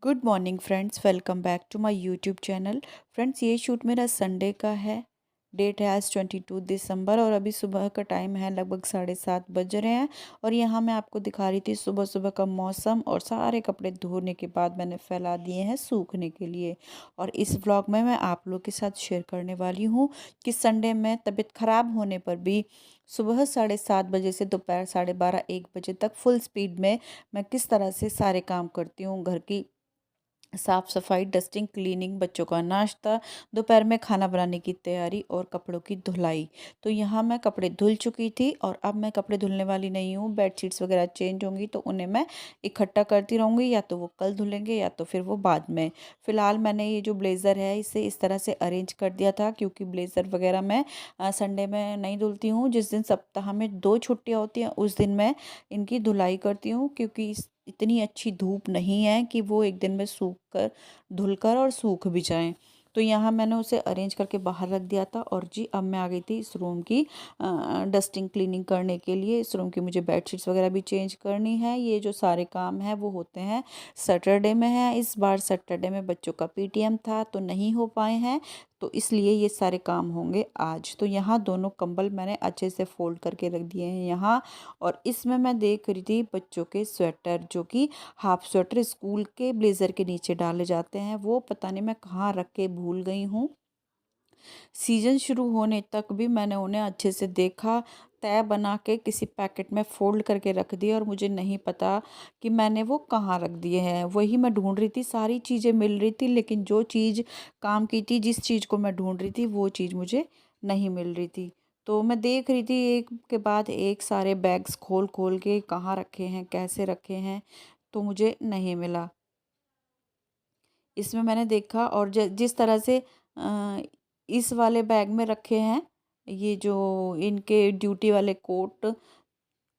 Good morning friends, welcome back to my YouTube channel. Friends, ये shoot मेरा Sunday का है। डेट है आज 22 दिसंबर और अभी सुबह का टाइम है, लगभग 7:30 बज रहे हैं। और यहाँ मैं आपको दिखा रही थी सुबह सुबह का मौसम, और सारे कपड़े धोने के बाद मैंने फैला दिए हैं सूखने के लिए। और इस व्लॉग में मैं आप लोग के साथ शेयर करने वाली हूँ कि संडे में तबीयत ख़राब होने पर भी सुबह 7:30 बजे से दोपहर 12:30-1 बजे तक फुल स्पीड में मैं किस तरह से सारे काम करती हूँ। घर की साफ सफाई, डस्टिंग, क्लीनिंग, बच्चों का नाश्ता, दोपहर में खाना बनाने की तैयारी और कपड़ों की धुलाई। तो यहाँ मैं कपड़े धुल चुकी थी और अब मैं कपड़े धुलने वाली नहीं हूँ। बेडशीट्स वगैरह चेंज होंगी तो उन्हें मैं इकट्ठा करती रहूँगी, या तो वो कल धुलेंगे या तो फिर वो बाद में। फ़िलहाल मैंने ये जो ब्लेज़र है इसे इस तरह से अरेंज कर दिया था, क्योंकि ब्लेज़र वगैरह मैं संडे में नहीं धुलती हूँ। जिस दिन सप्ताह में 2 छुट्टियाँ होती हैं उस दिन मैं इनकी धुलाई करती हूँ, क्योंकि इतनी अच्छी धूप नहीं है कि वो एक दिन में सूख कर धुल कर और सूख भी जाएं। तो यहाँ मैंने उसे अरेंज करके बाहर रख दिया था। और जी, अब मैं आ गई थी इस रूम की डस्टिंग क्लीनिंग करने के लिए। इस रूम की मुझे बेडशीट्स वगैरह भी चेंज करनी है। ये जो सारे काम हैं वो होते हैं सैटरडे में है। इस बार सैटरडे में बच्चों का पीटीएम था तो नहीं हो पाए हैं, तो इसलिए ये सारे काम होंगे आज। तो यहाँ दोनों कंबल मैंने अच्छे से फोल्ड करके रख दिए हैं यहाँ। और इसमें मैं देख रही थी बच्चों के स्वेटर, जो कि हाफ स्वेटर स्कूल के ब्लेज़र के नीचे डाले जाते हैं, वो पता नहीं मैं कहाँ रख के भूल गई हूँ। सीज़न शुरू होने तक भी मैंने उन्हें अच्छे से देखा, तय बना के किसी पैकेट में फ़ोल्ड करके रख दिए, और मुझे नहीं पता कि मैंने वो कहाँ रख दिए हैं। वही मैं ढूँढ रही थी, सारी चीज़ें मिल रही थी, लेकिन जो चीज़ काम की थी, जिस चीज़ को मैं ढूँढ रही थी, वो चीज़ मुझे नहीं मिल रही थी। तो मैं देख रही थी एक के बाद एक सारे बैग्स खोल-खोल के कहाँ रखे हैं, कैसे रखे हैं, तो मुझे नहीं मिला। इसमें मैंने देखा, और जिस तरह से अ, इस वाले बैग में रखे हैं, ये जो इनके ड्यूटी वाले कोट,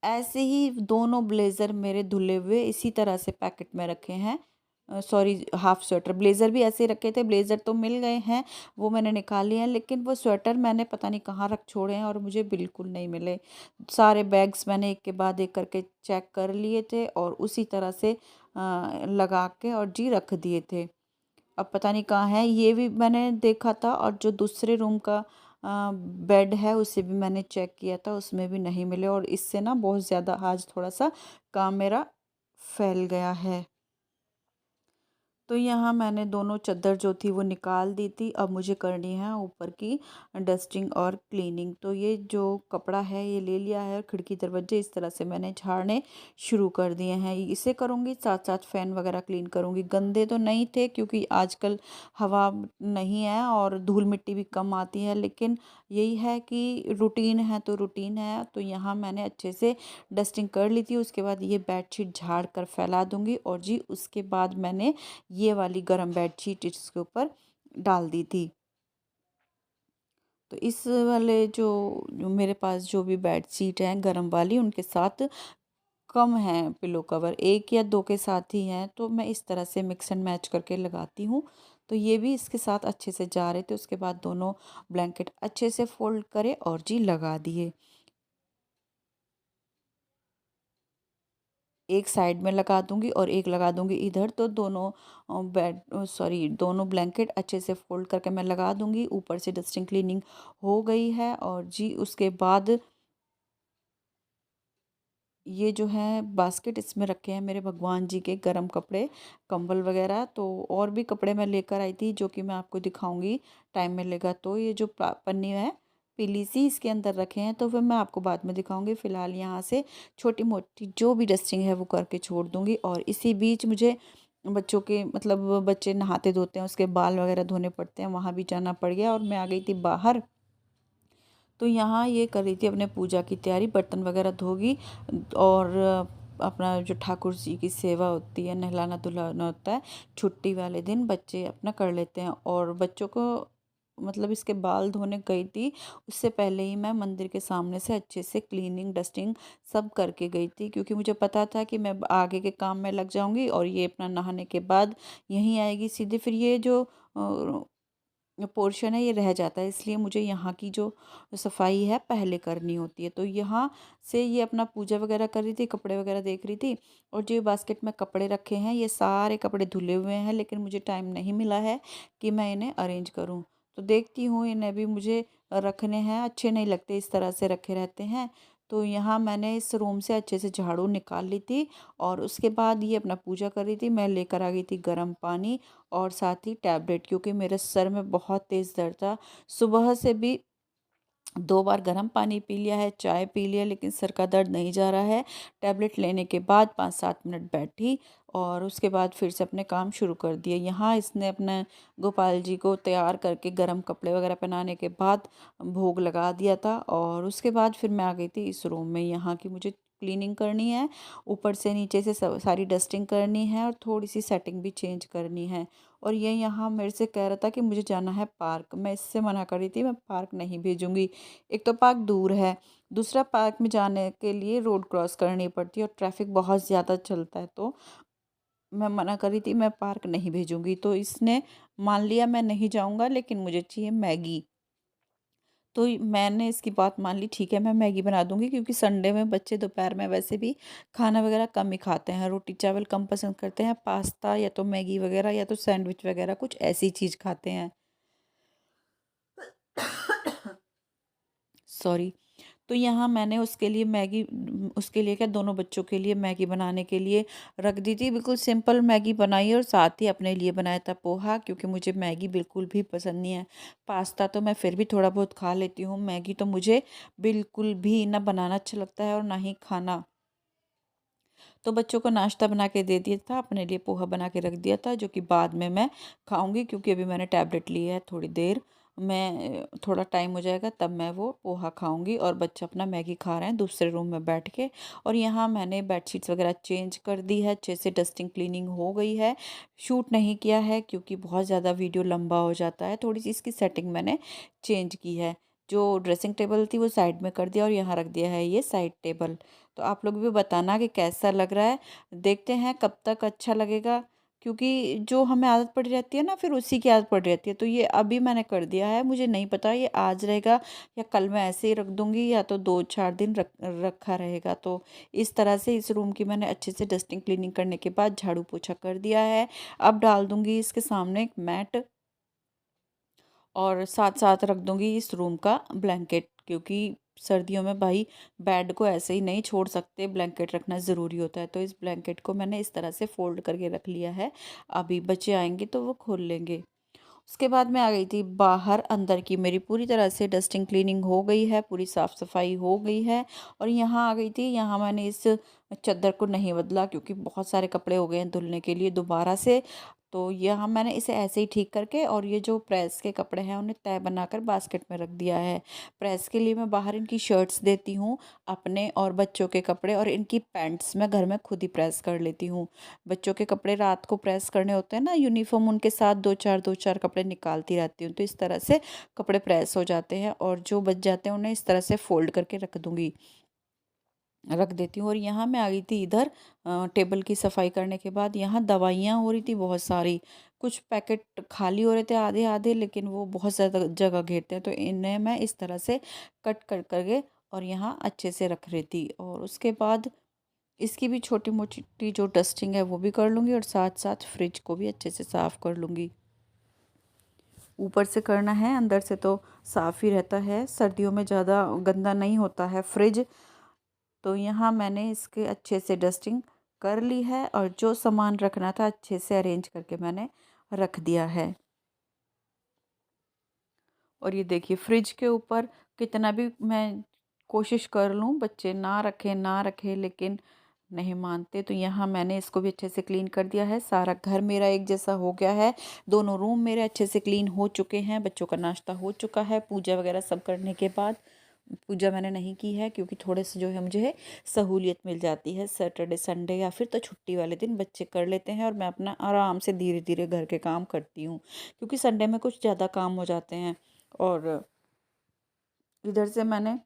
ऐसे ही दोनों ब्लेज़र मेरे धुले हुए इसी तरह से पैकेट में रखे हैं। सॉरी, हाफ स्वेटर, ब्लेज़र भी ऐसे ही रखे थे। ब्लेज़र तो मिल गए हैं, वो मैंने निकाल लिए हैं, लेकिन वो स्वेटर मैंने पता नहीं कहाँ रख छोड़े हैं और मुझे बिल्कुल नहीं मिले। सारे बैग्स मैंने एक के बाद एक करके चेक कर लिए थे और उसी तरह से लगा के और जी रख दिए थे। अब पता नहीं कहाँ है, ये भी मैंने देखा था। और जो दूसरे रूम का बेड है उसे भी मैंने चेक किया था, उसमें भी नहीं मिले। और इससे ना बहुत ज़्यादा आज थोड़ा सा काम मेरा फैल गया है। तो यहाँ मैंने दोनों चादर जो थी वो निकाल दी थी। अब मुझे करनी है ऊपर की डस्टिंग और क्लीनिंग। तो ये जो कपड़ा है ये ले लिया है, और खिड़की दरवाजे इस तरह से मैंने झाड़ने शुरू कर दिए हैं। इसे करूँगी, साथ साथ फ़ैन वगैरह क्लीन करूँगी। गंदे तो नहीं थे, क्योंकि आजकल हवा नहीं है और धूल मिट्टी भी कम आती है, लेकिन यही है कि रूटीन है तो रूटीन है। तो यहाँ मैंने अच्छे से डस्टिंग कर ली थी। उसके बाद ये बेडशीट झाड़ कर फैला दूँगी, और जी उसके बाद मैंने ये वाली गरम बेडशीट इसके ऊपर डाल दी थी। तो इस वाले जो मेरे पास जो भी बेडशीट हैं गरम वाली, उनके साथ कम हैं पिलो कवर, 1 या 2 के साथ ही हैं, तो मैं इस तरह से मिक्स एंड मैच करके लगाती हूँ। तो ये भी इसके साथ अच्छे से जा रहे थे। उसके बाद दोनों ब्लैंकेट अच्छे से फ़ोल्ड करे और जी लगा दिए। एक साइड में लगा दूँगी और एक लगा दूँगी इधर, तो दोनों दोनों ब्लैंकेट अच्छे से फ़ोल्ड करके मैं लगा दूँगी। ऊपर से डस्टिंग क्लीनिंग हो गई है। और जी उसके बाद ये जो है बास्केट, इसमें रखे हैं मेरे भगवान जी के गरम कपड़े, कंबल वगैरह। तो और भी कपड़े मैं लेकर आई थी, जो कि मैं आपको दिखाऊंगी, टाइम मिलेगा तो। ये जो पन्नी है पीली सी, इसके अंदर रखे हैं, तो फिर मैं आपको बाद में दिखाऊंगी। फ़िलहाल यहाँ से छोटी मोटी जो भी डस्टिंग है वो करके छोड़ दूँगी। और इसी बीच मुझे बच्चों के मतलब बच्चे नहाते धोते हैं, उसके बाल वगैरह धोने पड़ते हैं, वहाँ भी जाना पड़ गया। और मैं आ गई थी बाहर। तो यहाँ ये कर रही थी अपने पूजा की तैयारी, बर्तन वगैरह धोगी। और अपना जो ठाकुर जी की सेवा होती है, नहलाना धुलाना होता है, छुट्टी वाले दिन बच्चे अपना कर लेते हैं। और बच्चों को मतलब इसके बाल धोने गई थी, उससे पहले ही मैं मंदिर के सामने से अच्छे से क्लीनिंग डस्टिंग सब करके गई थी, क्योंकि मुझे पता था कि मैं आगे के काम में लग जाऊंगी और ये अपना नहाने के बाद यहीं आएगी सीधे। फिर ये जो पोर्शन है ये रह जाता है, इसलिए मुझे यहाँ की जो सफाई है पहले करनी होती है। तो यहाँ से ये अपना पूजा वगैरह कर रही थी, कपड़े वगैरह देख रही थी। और जो बास्केट में कपड़े रखे हैं ये सारे कपड़े धुले हुए हैं, लेकिन मुझे टाइम नहीं मिला है कि मैं इन्हें अरेंज करूँ। तो देखती हूँ, इन्हें भी मुझे रखने हैं, अच्छे नहीं लगते इस तरह से रखे रहते हैं। तो यहाँ मैंने इस रूम से अच्छे से झाड़ू निकाल ली थी और उसके बाद ये अपना पूजा कर रही थी। मैं लेकर आ गई थी गर्म पानी और साथ ही टैबलेट, क्योंकि मेरे सर में बहुत तेज़ दर्द था। सुबह से भी 2 बार गर्म पानी पी लिया है, चाय पी लिया, लेकिन सर का दर्द नहीं जा रहा है। टैबलेट लेने के बाद 5-7 मिनट बैठी और उसके बाद फिर से अपने काम शुरू कर दिए। यहाँ इसने अपने गोपाल जी को तैयार करके गर्म कपड़े वगैरह पहनाने के बाद भोग लगा दिया था और उसके बाद फिर मैं आ गई थी इस रूम में। यहाँ की मुझे क्लीनिंग करनी है, ऊपर से नीचे से सब सारी डस्टिंग करनी है और थोड़ी सी सेटिंग भी चेंज करनी है। और ये यहाँ मेरे से कह रहा था कि मुझे जाना है पार्क। मैं इससे मना कर रही थी, मैं पार्क नहीं भेजूंगी। एक तो पार्क दूर है, दूसरा पार्क में जाने के लिए रोड क्रॉस करनी पड़ती है और ट्रैफिक बहुत ज़्यादा चलता है। तो मैं मना कर रही थी, मैं पार्क नहीं भेजूंगी। तो इसने मान लिया मैं नहीं जाऊंगा, लेकिन मुझे चाहिए मैगी। तो मैंने इसकी बात मान ली, ठीक है मैं मैगी बना दूंगी, क्योंकि संडे में बच्चे दोपहर में वैसे भी खाना वगैरह कम ही खाते हैं, रोटी चावल कम पसंद करते हैं। पास्ता या तो मैगी वगैरह या तो सैंडविच वगैरह कुछ ऐसी चीज़ खाते हैं। सॉरी। तो यहाँ मैंने उसके लिए मैगी, उसके लिए क्या, दोनों बच्चों के लिए मैगी बनाने के लिए रख दी थी। बिल्कुल सिंपल मैगी बनाई और साथ ही अपने लिए बनाया था पोहा, क्योंकि मुझे मैगी बिल्कुल भी पसंद नहीं है। पास्ता तो मैं फिर भी थोड़ा बहुत खा लेती हूँ, मैगी तो मुझे बिल्कुल भी ना बनाना अच्छा लगता है और ना ही खाना। तो बच्चों को नाश्ता बना के दे दिया था, अपने लिए पोहा बना के रख दिया था, जो कि बाद में मैं खाऊंगी, क्योंकि अभी मैंने टैबलेट ली है। थोड़ी देर मैं, थोड़ा टाइम हो जाएगा तब मैं वो पोहा खाऊंगी और बच्चा अपना मैगी खा रहे हैं दूसरे रूम में बैठ के। और यहाँ मैंने बेडशीट्स वगैरह चेंज कर दी है, अच्छे से डस्टिंग क्लीनिंग हो गई है। शूट नहीं किया है क्योंकि बहुत ज़्यादा वीडियो लंबा हो जाता है, थोड़ी सी इसकी सेटिंग मैंने चेंज की है। जो ड्रेसिंग टेबल थी वो साइड में कर दिया और यहाँ रख दिया है ये साइड टेबल। तो आप लोग भी बताना कि कैसा लग रहा है। देखते हैं कब तक अच्छा लगेगा, क्योंकि जो हमें आदत पड़ी रहती है ना, फिर उसी की आदत पड़ी रहती है। तो ये अभी मैंने कर दिया है, मुझे नहीं पता ये आज रहेगा या कल मैं ऐसे ही रख दूँगी, या तो 2-4 दिन रखा रहेगा। तो इस तरह से इस रूम की मैंने अच्छे से डस्टिंग क्लीनिंग करने के बाद झाड़ू पोछा कर दिया है। अब डाल दूँगी इसके सामने एक मैट और साथ साथ रख दूँगी इस रूम का ब्लैंकेट, क्योंकि सर्दियों में भाई बेड को ऐसे ही नहीं छोड़ सकते, ब्लैंकेट रखना ज़रूरी होता है। तो इस ब्लैंकेट को मैंने इस तरह से फ़ोल्ड करके रख लिया है, अभी बच्चे आएंगे तो वो खोल लेंगे। उसके बाद मैं आ गई थी बाहर। अंदर की मेरी पूरी तरह से डस्टिंग क्लीनिंग हो गई है, पूरी साफ़ सफाई हो गई है। और यहाँ आ गई थी, यहाँ मैंने इस चादर को नहीं बदला, क्योंकि बहुत सारे कपड़े हो गए हैं धुलने के लिए दोबारा से। तो यहाँ मैंने इसे ऐसे ही ठीक करके, और ये जो प्रेस के कपड़े हैं उन्हें तय बनाकर बास्केट में रख दिया है। प्रेस के लिए मैं बाहर इनकी शर्ट्स देती हूँ, अपने और बच्चों के कपड़े, और इनकी पैंट्स मैं घर में खुद ही प्रेस कर लेती हूँ। बच्चों के कपड़े रात को प्रेस करने होते हैं ना यूनिफॉर्म, उनके साथ दो चार कपड़े निकालती रहती हूँ, तो इस तरह से कपड़े प्रेस हो जाते हैं। और जो बच जाते हैं उन्हें इस तरह से फोल्ड करके रख देती हूँ। और यहाँ मैं आ गई थी इधर टेबल की सफाई करने के बाद। यहाँ दवाइयाँ हो रही थी बहुत सारी, कुछ पैकेट खाली हो रहे थे आधे आधे, लेकिन वो बहुत ज़्यादा जगह घेरते हैं, तो इन्हें मैं इस तरह से कट कर करके और यहाँ अच्छे से रख रही थी। और उसके बाद इसकी भी छोटी मोटी जो डस्टिंग है वो भी कर लूँगी, और साथ साथ फ्रिज को भी अच्छे से साफ़ कर लूँगी। ऊपर से करना है, अंदर से तो साफ़ ही रहता है, सर्दियों में ज़्यादा गंदा नहीं होता है फ्रिज। तो यहाँ मैंने इसके अच्छे से डस्टिंग कर ली है, और जो सामान रखना था अच्छे से अरेंज करके मैंने रख दिया है। और ये देखिए फ्रिज के ऊपर कितना भी मैं कोशिश कर लूँ, बच्चे ना रखें ना रखें, लेकिन नहीं मानते। तो यहाँ मैंने इसको भी अच्छे से क्लीन कर दिया है। सारा घर मेरा एक जैसा हो गया है, दोनों रूम मेरे अच्छे से क्लीन हो चुके हैं, बच्चों का नाश्ता हो चुका है, पूजा वगैरह सब करने के बाद। पूजा मैंने नहीं की है क्योंकि थोड़े से जो है मुझे सहूलियत मिल जाती है, सैटरडे संडे या फिर तो छुट्टी वाले दिन बच्चे कर लेते हैं और मैं अपना आराम से धीरे धीरे घर के काम करती हूँ, क्योंकि संडे में कुछ ज़्यादा काम हो जाते हैं। और इधर से मैंने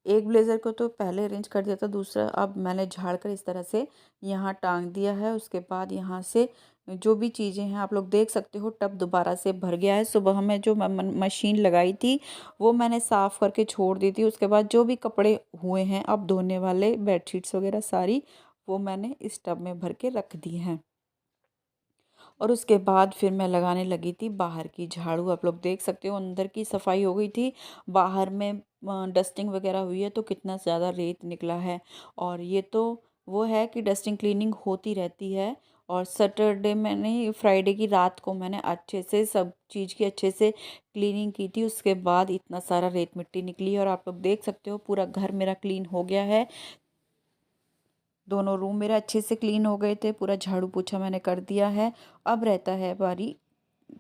एक ब्लेज़र को तो पहले अरेंज कर दिया था, दूसरा अब मैंने झाड़ कर इस तरह से यहाँ टांग दिया है। उसके बाद यहाँ से जो भी चीज़ें हैं आप लोग देख सकते हो, टब दोबारा से भर गया है। सुबह में जो मशीन लगाई थी वो मैंने साफ़ करके छोड़ दी थी। उसके बाद जो भी कपड़े हुए हैं अब धोने वाले, बेडशीट्स वगैरह सारी, वो मैंने इस टब में भर के रख दी हैं। और उसके बाद फिर मैं लगाने लगी थी बाहर की झाड़ू। आप लोग देख सकते हो अंदर की सफाई हो गई थी, बाहर में डस्टिंग वगैरह हुई है तो कितना ज़्यादा रेत निकला है। और ये तो वो है कि डस्टिंग क्लीनिंग होती रहती है। और सैटरडे मैंने, फ्राइडे की रात को मैंने अच्छे से सब चीज़ की अच्छे से क्लीनिंग की थी। उसके बाद इतना सारा रेत मिट्टी निकली है और आप लोग देख सकते हो पूरा घर मेरा क्लीन हो गया है। दोनों रूम मेरे अच्छे से क्लीन हो गए थे, पूरा झाड़ू पोछा मैंने कर दिया है। अब रहता है बारी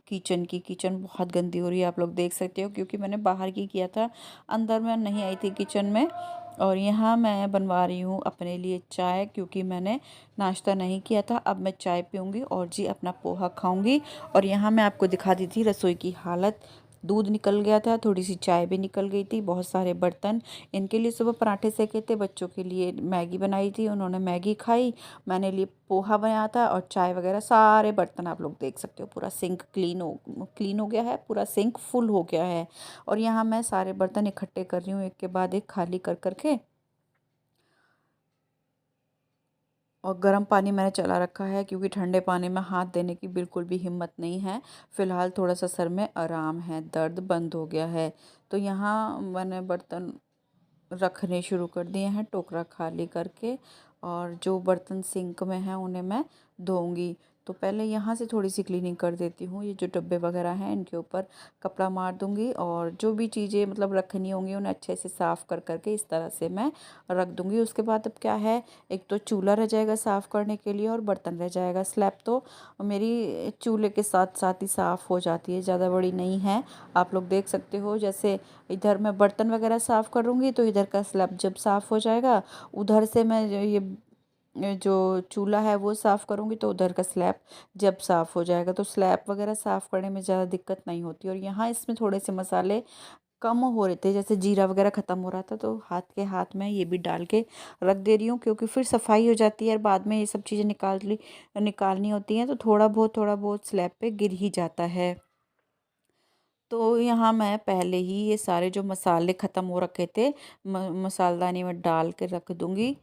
किचन की। किचन बहुत गंदी हो रही है, आप लोग देख सकते हो, क्योंकि मैंने बाहर की किया था, अंदर में नहीं आई थी किचन में। और यहाँ मैं बनवा रही हूँ अपने लिए चाय, क्योंकि मैंने नाश्ता नहीं किया था। अब मैं चाय पीऊँगी और जी अपना पोहा खाऊँगी। और यहाँ मैं आपको दिखा दी थी रसोई की हालत। दूध निकल गया था, थोड़ी सी चाय भी निकल गई थी, बहुत सारे बर्तन। इनके लिए सुबह पराठे सेके थे, बच्चों के लिए मैगी बनाई थी, उन्होंने मैगी खाई। मैंने लिए पोहा बनाया था और चाय वगैरह, सारे बर्तन आप लोग देख सकते हो। पूरा सिंक क्लीन हो गया है, पूरा सिंक फुल हो गया है। और यहाँ मैं सारे बर्तन इकट्ठे कर रही हूँ, एक के बाद एक खाली कर करके। और गर्म पानी मैंने चला रखा है, क्योंकि ठंडे पानी में हाथ देने की बिल्कुल भी हिम्मत नहीं है। फ़िलहाल थोड़ा सा सर में आराम है, दर्द बंद हो गया है। तो यहाँ मैंने बर्तन रखने शुरू कर दिए हैं, टोकरा खाली करके। और जो बर्तन सिंक में हैं उन्हें मैं धोऊंगी। तो पहले यहाँ से थोड़ी सी क्लीनिंग कर देती हूँ। ये जो डब्बे वगैरह हैं इनके ऊपर कपड़ा मार दूंगी, और जो भी चीज़ें मतलब रखनी होंगी उन्हें अच्छे से साफ़ कर करके इस तरह से मैं रख दूंगी। उसके बाद अब क्या है, एक तो चूल्हा रह जाएगा साफ़ करने के लिए और बर्तन रह जाएगा। स्लैब तो मेरी चूल्हे के साथ साथ ही साफ़ हो जाती है, ज़्यादा बड़ी नहीं है। आप लोग देख सकते हो, जैसे इधर मैं बर्तन वगैरह साफ़ करूँगी तो इधर का स्लैब जब साफ़ हो जाएगा, उधर से मैं ये जो चूल्हा है वो साफ़ करूँगी तो उधर का स्लैब जब साफ़ हो जाएगा, तो स्लैब वगैरह साफ़ करने में ज़्यादा दिक्कत नहीं होती। और यहाँ इसमें थोड़े से मसाले कम हो रहे थे, जैसे जीरा वगैरह ख़त्म हो रहा था, तो हाथ में ये भी डाल के रख दे रही हूँ, क्योंकि फिर सफाई हो जाती है और बाद में ये सब चीज़ें निकालनी होती हैं, तो थोड़ा बहुत स्लैब पे गिर ही जाता है। तो यहाँ मैं पहले ही ये सारे जो मसाले ख़त्म हो रखे थे मसालदानी में डाल के रख दूँगी।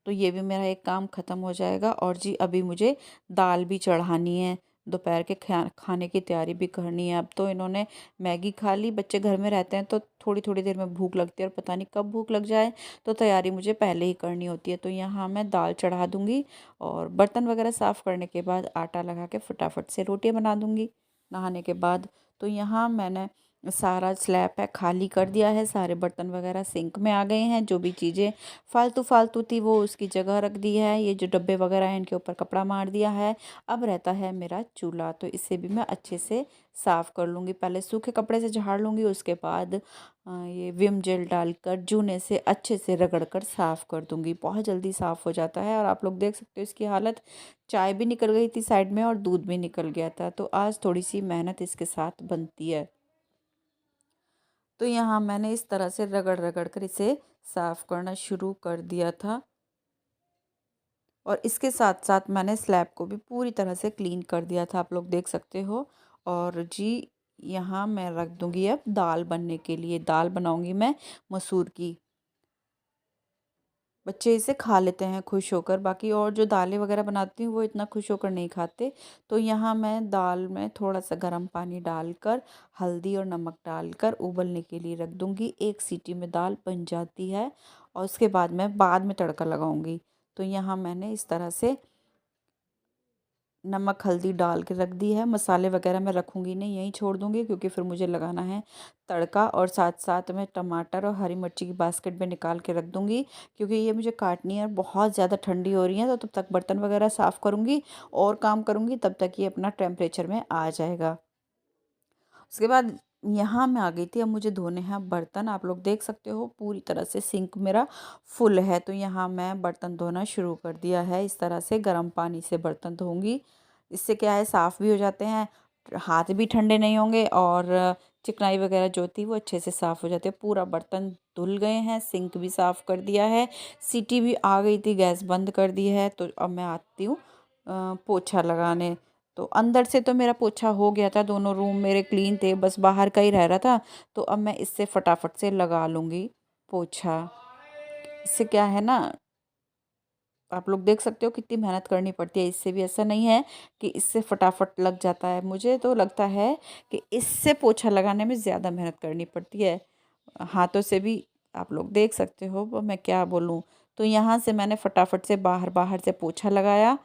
तो ये भी मेरा एक काम ख़त्म हो जाएगा। और जी अभी मुझे दाल भी चढ़ानी है, दोपहर के खाने की तैयारी भी करनी है। अब तो इन्होंने मैगी खा ली, बच्चे घर में रहते हैं तो थोड़ी थोड़ी देर में भूख लगती है और पता नहीं कब भूख लग जाए, तो तैयारी मुझे पहले ही करनी होती है। तो यहाँ मैं दाल चढ़ा दूँगी और बर्तन वगैरह साफ़ करने के बाद आटा लगा के फटाफट से रोटियाँ बना दूँगी नहाने के बाद। तो यहाँ मैंने सारा स्लैब है खाली कर दिया है, सारे बर्तन वगैरह सिंक में आ गए हैं। जो भी चीज़ें फालतू फालतू थी वो उसकी जगह रख दी है। ये जो डब्बे वगैरह हैं इनके ऊपर कपड़ा मार दिया है। अब रहता है मेरा चूल्हा, तो इसे भी मैं अच्छे से साफ़ कर लूँगी। पहले सूखे कपड़े से झाड़ लूँगी, उसके बाद ये विम जेल डालकर जूने से अच्छे से रगड़ कर साफ़ कर दूँगी। बहुत जल्दी साफ़ हो जाता है। और आप लोग देख सकते हो इसकी हालत, चाय भी निकल गई थी साइड में और दूध भी निकल गया था, तो आज थोड़ी सी मेहनत इसके साथ बनती है। तो यहाँ मैंने इस तरह से रगड़ रगड़ कर इसे साफ़ करना शुरू कर दिया था। और इसके साथ साथ मैंने स्लैब को भी पूरी तरह से क्लीन कर दिया था, आप लोग देख सकते हो। और जी यहाँ मैं रख दूँगी अब दाल बनने के लिए। दाल बनाऊँगी मैं मसूर की। बच्चे इसे खा लेते हैं खुश होकर, बाकी और जो दालें वगैरह बनाती हूँ वो इतना खुश होकर नहीं खाते। तो यहाँ मैं दाल में थोड़ा सा गर्म पानी डालकर हल्दी और नमक डालकर उबलने के लिए रख दूँगी। एक सीटी में दाल बन जाती है और उसके बाद मैं बाद में तड़का लगाऊंगी। तो यहाँ मैंने इस तरह से नमक हल्दी डाल के रख दी है। मसाले वगैरह मैं रखूँगी नहीं, यहीं छोड़ दूँगी, क्योंकि फिर मुझे लगाना है तड़का। और साथ साथ मैं टमाटर और हरी मिर्ची की बास्केट में निकाल के रख दूँगी, क्योंकि ये मुझे काटनी है। बहुत ज़्यादा ठंडी हो रही है, तो तब तक बर्तन वगैरह साफ़ करूँगी और काम करूँगी, तब तक ये अपना टेम्परेचर में आ जाएगा। उसके बाद यहाँ मैं आ गई थी, अब मुझे धोने हैं बर्तन। आप लोग देख सकते हो पूरी तरह से सिंक मेरा फुल है। तो यहाँ मैं बर्तन धोना शुरू कर दिया है। इस तरह से गर्म पानी से बर्तन धोऊंगी, इससे क्या है साफ़ भी हो जाते हैं, हाथ भी ठंडे नहीं होंगे और चिकनाई वगैरह जो थी वो अच्छे से साफ़ हो जाती है। पूरा बर्तन धुल गए हैं, सिंक भी साफ़ कर दिया है, सीटी भी आ गई थी, गैस बंद कर दी है। तो अब मैं आती हूँ पोछा लगाने। तो अंदर से तो मेरा पोछा हो गया था, दोनों रूम मेरे क्लीन थे, बस बाहर का ही रह रहा था। तो अब मैं इससे फटाफट से लगा लूँगी पोछा। इससे क्या है ना, आप लोग देख सकते हो कितनी मेहनत करनी पड़ती है। इससे भी ऐसा नहीं है कि इससे फटाफट लग जाता है, मुझे तो लगता है कि इससे पोछा लगाने में ज़्यादा मेहनत करनी पड़ती है। हाथों से भी आप लोग देख सकते हो, वो मैं क्या बोलूँ। तो यहाँ से मैंने फटाफट से बाहर बाहर से पोछा लगाया।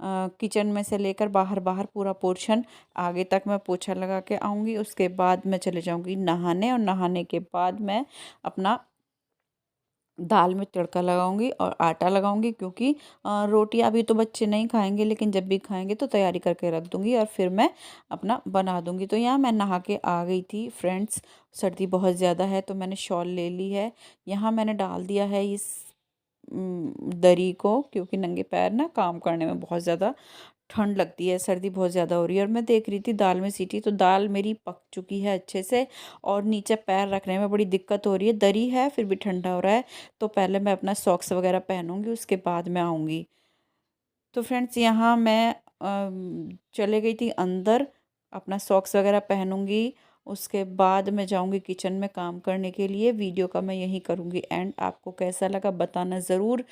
किचन में से लेकर बाहर बाहर पूरा पोर्शन आगे तक मैं पोछा लगा के आऊँगी। उसके बाद मैं चले जाऊँगी नहाने, और नहाने के बाद मैं अपना दाल में तड़का लगाऊंगी और आटा लगाऊंगी, क्योंकि रोटी अभी तो बच्चे नहीं खाएंगे, लेकिन जब भी खाएंगे तो तैयारी करके रख दूंगी और फिर मैं अपना बना दूंगी। तो यहाँ मैं नहा के आ गई थी फ्रेंड्स। सर्दी बहुत ज़्यादा है तो मैंने शॉल ले ली है। यहाँ मैंने डाल दिया है इस दरी को, क्योंकि नंगे पैर ना काम करने में बहुत ज़्यादा ठंड लगती है, सर्दी बहुत ज़्यादा हो रही है। और मैं देख रही थी दाल में सीटी, तो दाल मेरी पक चुकी है अच्छे से, और नीचे पैर रखने में बड़ी दिक्कत हो रही है। दरी है फिर भी ठंडा हो रहा है। तो पहले मैं अपना सॉक्स वगैरह पहनूंगी, उसके बाद मैं आऊँगी। तो फ्रेंड्स यहाँ मैं चले गई थी अंदर, अपना सॉक्स वगैरह पहनूंगी। उसके बाद मैं जाऊंगी किचन में काम करने के लिए। वीडियो का मैं यही करूंगी एंड। आपको कैसा लगा बताना ज़रूर।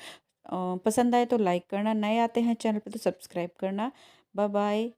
पसंद आए तो लाइक करना, नए आते हैं चैनल पे तो सब्सक्राइब करना। Bye bye.